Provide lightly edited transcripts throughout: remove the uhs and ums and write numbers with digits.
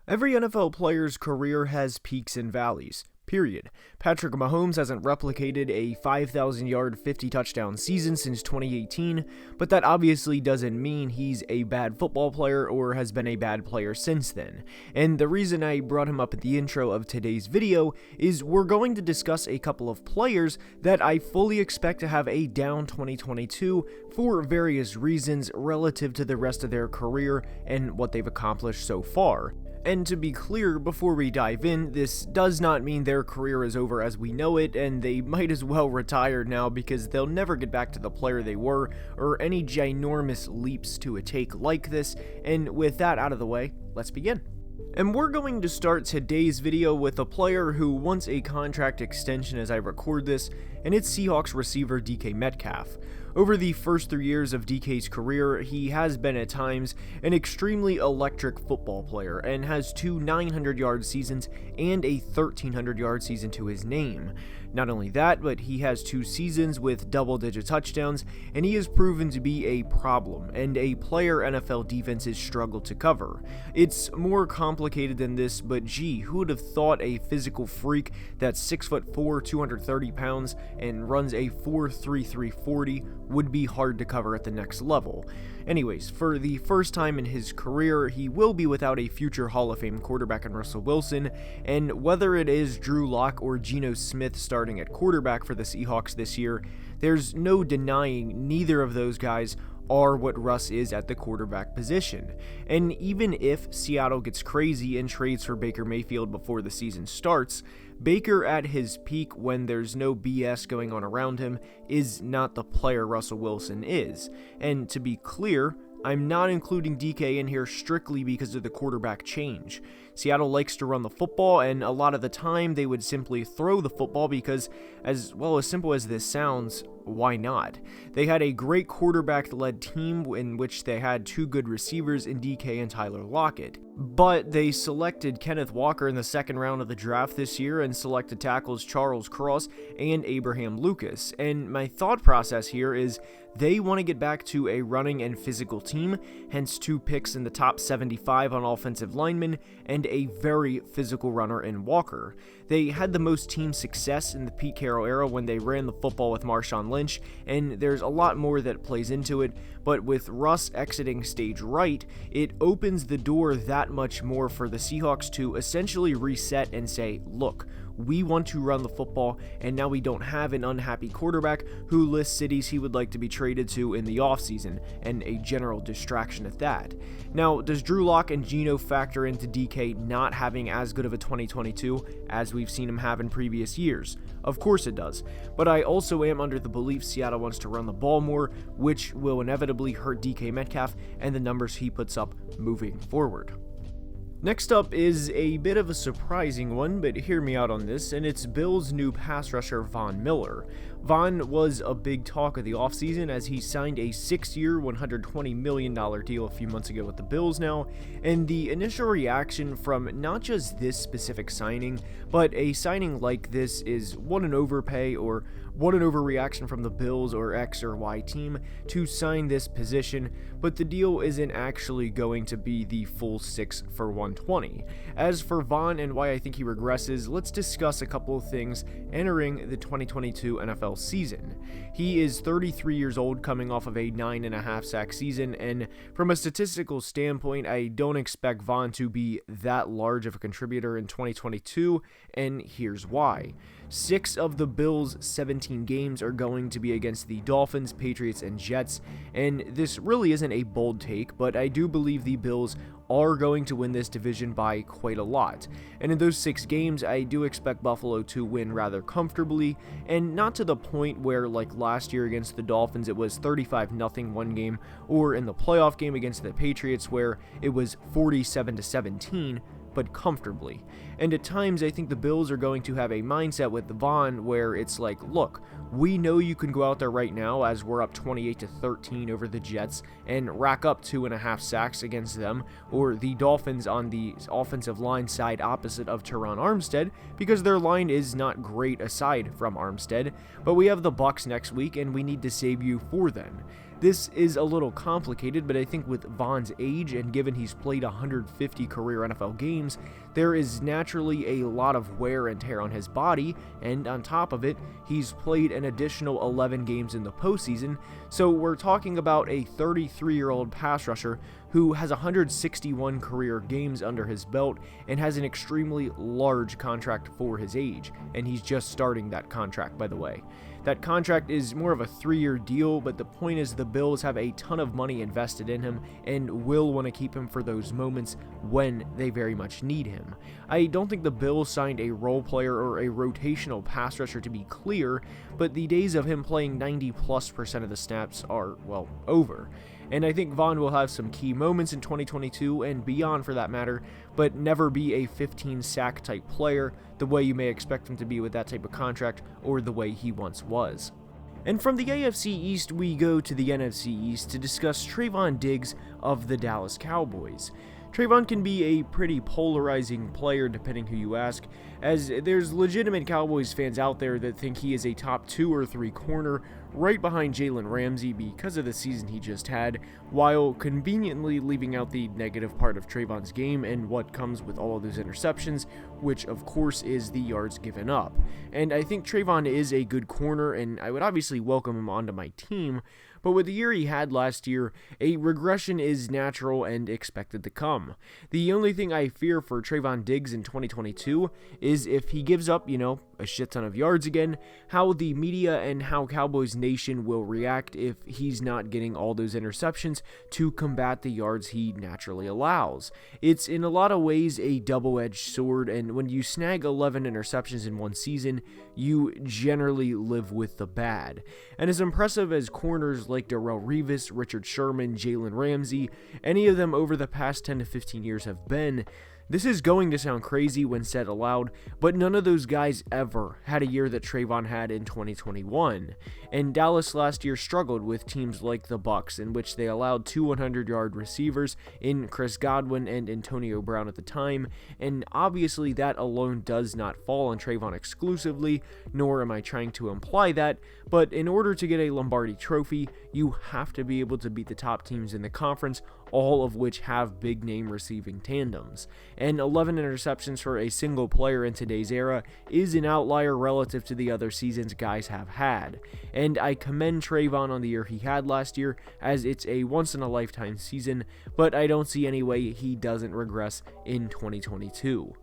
Every NFL player's career has peaks and valleys, period. Patrick Mahomes hasn't replicated a 5,000-yard, 50-touchdown season since 2018, but that obviously doesn't mean he's a bad football player or has been a bad player since then. And the reason I brought him up at the intro of today's video is we're going to discuss a couple of players that I fully expect to have a down 2022 for various reasons relative to the rest of their career and what they've accomplished so far. And to be clear, before we dive in, this does not mean their career is over as we know it, and they might as well retire now because they'll never get back to the player they were, or any ginormous leaps to a take like this. And with that out of the way, let's begin. And we're going to start today's video with a player who wants a contract extension as I record this, and it's Seahawks receiver DK Metcalf. Over the first 3 years of DK's career, he has been at times an extremely electric football player and has two 900-yard seasons and a 1,300-yard season to his name. Not only that, but he has 2 seasons with double-digit touchdowns, and he has proven to be a problem and a player NFL defenses struggle to cover. It's more complicated than this, but gee, who would have thought a physical freak that's 6'4", 230 pounds, and runs a 4.33 40 would be hard to cover at the next level. Anyways, for the first time in his career, he will be without a future Hall of Fame quarterback in Russell Wilson, and whether it is Drew Lock or Geno Smith starting at quarterback for the Seahawks this year, there's no denying neither of those guys are what Russ is at the quarterback position. And even if Seattle gets crazy and trades for Baker Mayfield before the season starts, Baker at his peak when there's no BS going on around him is not the player Russell Wilson is. And to be clear, I'm not including DK in here strictly because of the quarterback change. Seattle likes to run the football, and a lot of the time they would simply throw the football because, as simple as this sounds, why not? They had a great quarterback-led team in which they had 2 good receivers in DK and Tyler Lockett. But they selected Kenneth Walker in the second round of the draft this year and selected tackles Charles Cross and Abraham Lucas. And my thought process here is they want to get back to a running and physical team, hence 2 picks in the top 75 on offensive linemen and a very physical runner in Walker. They had the most team success in the Pete Carroll era when they ran the football with Marshawn Lynch, and there's a lot more that plays into it, but with Russ exiting stage right, it opens the door that much more for the Seahawks to essentially reset and say, look, we want to run the football, and now we don't have an unhappy quarterback who lists cities he would like to be traded to in the offseason, and a general distraction at that. Now, does Drew Lock and Geno factor into DK not having as good of a 2022 as we've seen him have in previous years? Of course it does, but I also am under the belief Seattle wants to run the ball more, which will inevitably hurt DK Metcalf and the numbers he puts up moving forward. Next up is a bit of a surprising one, but hear me out on this, and it's Bills' new pass rusher Von Miller. Von was a big talk of the offseason as he signed a 6-year, $120 million deal a few months ago with the Bills now, and the initial reaction from not just this specific signing, but a signing like this is what an overpay or what an overreaction from the Bills or X or Y team to sign this position, but the deal isn't actually going to be the full 6 for $120. As for Von and why I think he regresses, let's discuss a couple of things entering the 2022 NFL season. He is 33 years old, coming off of a 9.5 sack season, and from a statistical standpoint, I don't expect Von to be that large of a contributor in 2022, and here's why. 6 of the Bills' 17 games are going to be against the Dolphins, Patriots, and Jets, and this really isn't a bold take, but I do believe the Bills are going to win this division by quite a lot. And in those 6 games, I do expect Buffalo to win rather comfortably, and not to the point where, like last year against the Dolphins, it was 35-0 one game, or in the playoff game against the Patriots where it was 47-17, but comfortably. And at times, I think the Bills are going to have a mindset with Von where it's like, look, we know you can go out there right now as we're up 28-13 over the Jets and rack up 2.5 sacks against them, or the Dolphins on the offensive line side opposite of Teron Armstead, because their line is not great aside from Armstead, but we have the Bucs next week and we need to save you for them. This is a little complicated, but I think with Von's age and given he's played 150 career NFL games, there is naturally a lot of wear and tear on his body, and on top of it, he's played an additional 11 games in the postseason, so we're talking about a 33-year-old pass rusher who has 161 career games under his belt and has an extremely large contract for his age, and he's just starting that contract, by the way. That contract is more of a 3-year deal, but the point is the Bills have a ton of money invested in him and will want to keep him for those moments when they very much need him. I don't think the Bills signed a role player or a rotational pass rusher, to be clear, but the days of him playing 90+% of the snaps are, well, over. And I think Von will have some key moments in 2022 and beyond for that matter, but never be a 15-sack type player the way you may expect him to be with that type of contract or the way he once was. And from the AFC East, we go to the NFC East to discuss Trayvon Diggs of the Dallas Cowboys. Trayvon can be a pretty polarizing player depending who you ask, as there's legitimate Cowboys fans out there that think he is a top 2 or 3 corner right behind Jalen Ramsey because of the season he just had, while conveniently leaving out the negative part of Trayvon's game and what comes with all of those interceptions, which of course is the yards given up. And I think Trayvon is a good corner, and I would obviously welcome him onto my team, but with the year he had last year, a regression is natural and expected to come. The only thing I fear for Trayvon Diggs in 2022 is if he gives up, a shit ton of yards again, how the media and how Cowboys Nation will react if he's not getting all those interceptions to combat the yards he naturally allows. It's in a lot of ways a double-edged sword, and when you snag 11 interceptions in one season, you generally live with the bad. And as impressive as corners like Darrelle Revis, Richard Sherman, Jalen Ramsey, any of them over the past 10 to 15 years have been, this is going to sound crazy when said aloud, but none of those guys ever had a year that Trayvon had in 2021. And Dallas last year struggled with teams like the Bucs, in which they allowed 2 100-yard receivers in Chris Godwin and Antonio Brown at the time, and obviously that alone does not fall on Trayvon exclusively, nor am I trying to imply that, but in order to get a Lombardi trophy, you have to be able to beat the top teams in the conference, all of which have big-name receiving tandems. And 11 interceptions for a single player in today's era is an outlier relative to the other seasons guys have had. And I commend Trayvon on the year he had last year, as it's a once-in-a-lifetime season, but I don't see any way he doesn't regress in 2022.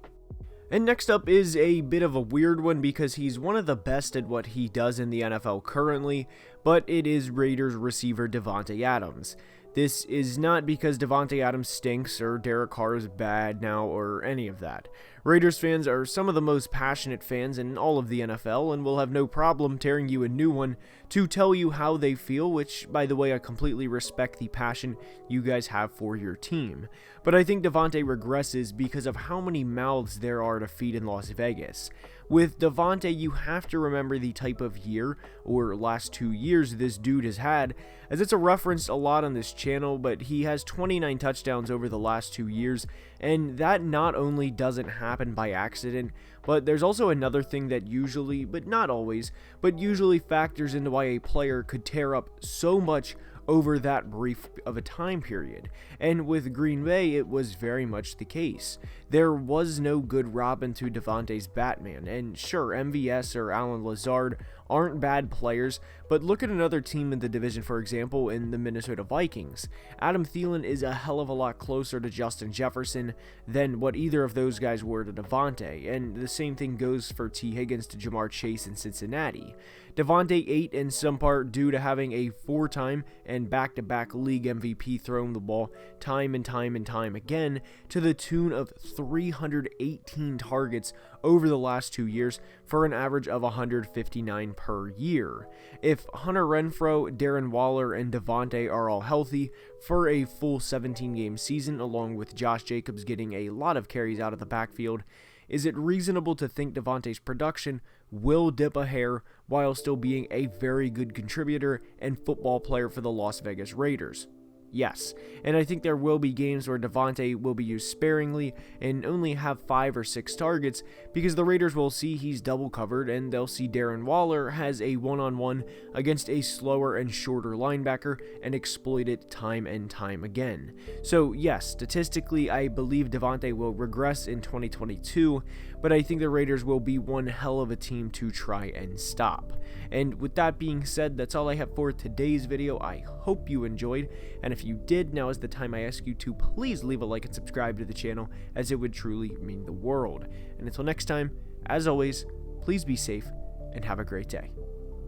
And next up is a bit of a weird one because he's one of the best at what he does in the NFL currently, but it is Raiders receiver Devante Adams. This is not because Devante Adams stinks or Derek Carr is bad now or any of that. Raiders fans are some of the most passionate fans in all of the NFL and will have no problem tearing you a new one to tell you how they feel, which, by the way, I completely respect the passion you guys have for your team. But I think Devante regresses because of how many mouths there are to feed in Las Vegas. With Devante, you have to remember the type of year, or last 2 years, this dude has had, as it's a referenced a lot on this channel, but he has 29 touchdowns over the last 2 years, and that not only doesn't happen by accident, but there's also another thing that usually, but not always, but usually factors into why a player could tear up so much over that brief of a time period, and with Green Bay it was very much the case. There was no good Robin to Devante's Batman, and sure, MVS or Alan Lazard aren't bad players, but look at another team in the division, for example, in the Minnesota Vikings. Adam Thielen is a hell of a lot closer to Justin Jefferson than what either of those guys were to Devante, and the same thing goes for T. Higgins to Jamar Chase in Cincinnati. Devante ate in some part due to having a 4-time and back-to-back league MVP throwing the ball time and time again to the tune of 318 targets over the last 2 years for an average of 159 per year. If Hunter Renfrow, Darren Waller, and Devante are all healthy for a full 17-game season, along with Josh Jacobs getting a lot of carries out of the backfield, is it reasonable to think Devante's production will dip a hair while still being a very good contributor and football player for the Las Vegas Raiders? Yes, and I think there will be games where Devante will be used sparingly and only have 5 or 6 targets because the Raiders will see he's double covered and they'll see Darren Waller has a one-on-one against a slower and shorter linebacker and exploit it time and time again. So yes, statistically I believe Devante will regress in 2022, but I think the Raiders will be one hell of a team to try and stop. And with that being said, that's all I have for today's video. I hope you enjoyed, and if you did, now is the time I ask you to please leave a like and subscribe to the channel, as it would truly mean the world. And until next time, as always, please be safe and have a great day.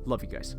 Love you guys.